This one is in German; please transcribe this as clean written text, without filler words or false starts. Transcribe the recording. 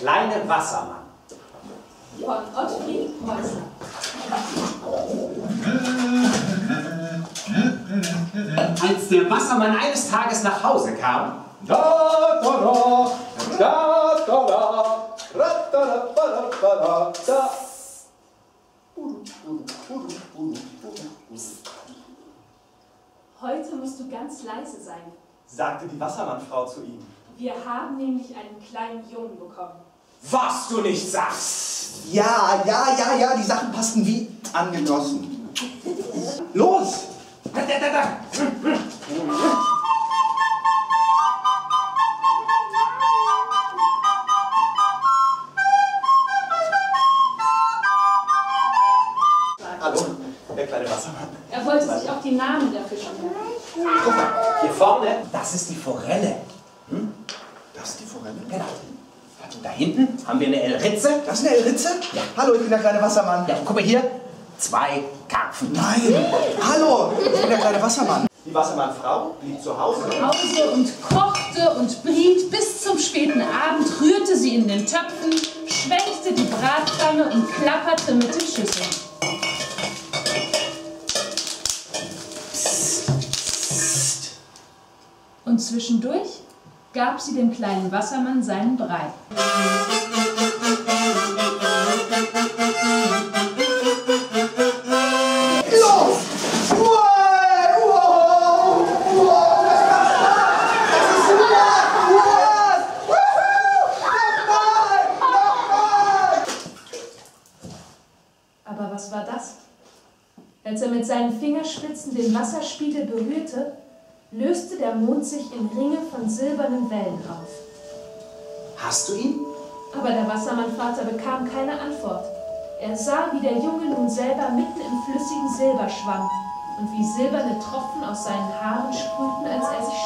kleine Wassermann. Von Ottfried Preußer. Als der Wassermann eines Tages nach Hause kam, Heute musst du ganz leise sein. Sagte die Wassermannfrau zu ihm. Wir haben nämlich einen kleinen Jungen bekommen. was du nicht sagst. Ja, die Sachen passten wie angegossen. Los! Hallo, der kleine Wassermann. Er wollte sich auch die Namen der Fische merken. Guck mal, hier vorne, das ist die Forelle. Das ist die Forelle? Genau. Und da hinten haben wir eine Elritze. Das ist eine Elritze? Ja. Hallo, ich bin der kleine Wassermann. Ja, und guck mal hier, 2 Karpfen. Nein! Hallo, ich bin der kleine Wassermann. Die Wassermannfrau blieb zu Hause. Hause und kochte und briet bis zum späten Abend, rührte sie in den Töpfen, schwenkte die Bratpfanne und klapperte mit den Schüsseln. Und zwischendurch gab sie dem kleinen Wassermann seinen Brei. Los! Aber was war das? Als er mit seinen Fingerspitzen den Wasserspiegel berührte, löste der Mond sich in Ringe von silbernen Wellen auf. Hast du ihn? Aber der Wassermannvater bekam keine Antwort. Er sah, wie der Junge nun selber mitten im flüssigen Silber schwamm und wie silberne Tropfen aus seinen Haaren sprühten, als er sich